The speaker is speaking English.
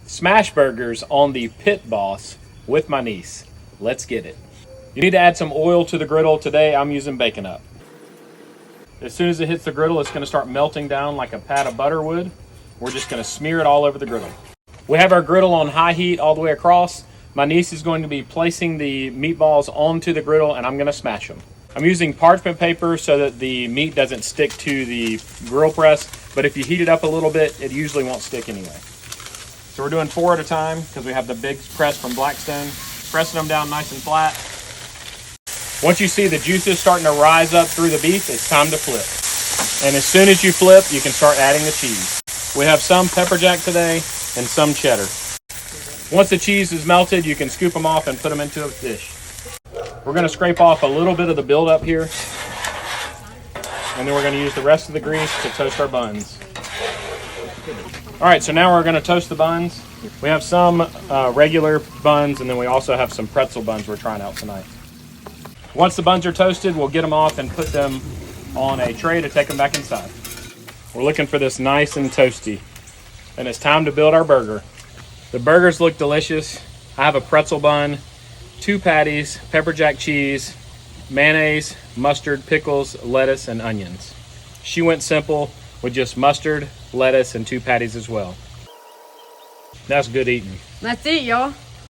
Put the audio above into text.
smash burgers on the Pit Boss with my niece. Let's get it. You need to add some oil to the griddle. Today I'm using Bacon Up. As soon as it hits the griddle, it's going to start melting down like a pat of butter would. We're just going to smear it all over the griddle. We have our griddle on high heat all the way across. My niece is going to be placing the meatballs onto the griddle and I'm going to smash them. I'm using parchment paper so that the meat doesn't stick to the grill press, but if you heat it up a little bit, it usually won't stick anyway. So we're doing 4 at a time because we have the big press from Blackstone. Pressing them down nice and flat. Once you see the juices starting to rise up through the beef, it's time to flip. And as soon as you flip, you can start adding the cheese. We have some pepper jack today and some cheddar. Once the cheese is melted, you can scoop them off and put them into a dish. We're going to scrape off a little bit of the buildup here. And then we're going to use the rest of the grease to toast our buns. All right, so now we're going to toast the buns. We have some regular buns, and then we also have some pretzel buns we're trying out tonight. Once the buns are toasted, we'll get them off and put them on a tray to take them back inside. We're looking for this nice and toasty. And it's time to build our burger. The burgers look delicious. I have a pretzel bun, 2 patties, pepper jack cheese, mayonnaise, mustard, pickles, lettuce, and onions. She went simple with just mustard, lettuce, and 2 patties as well. That's good eating. Let's eat, y'all.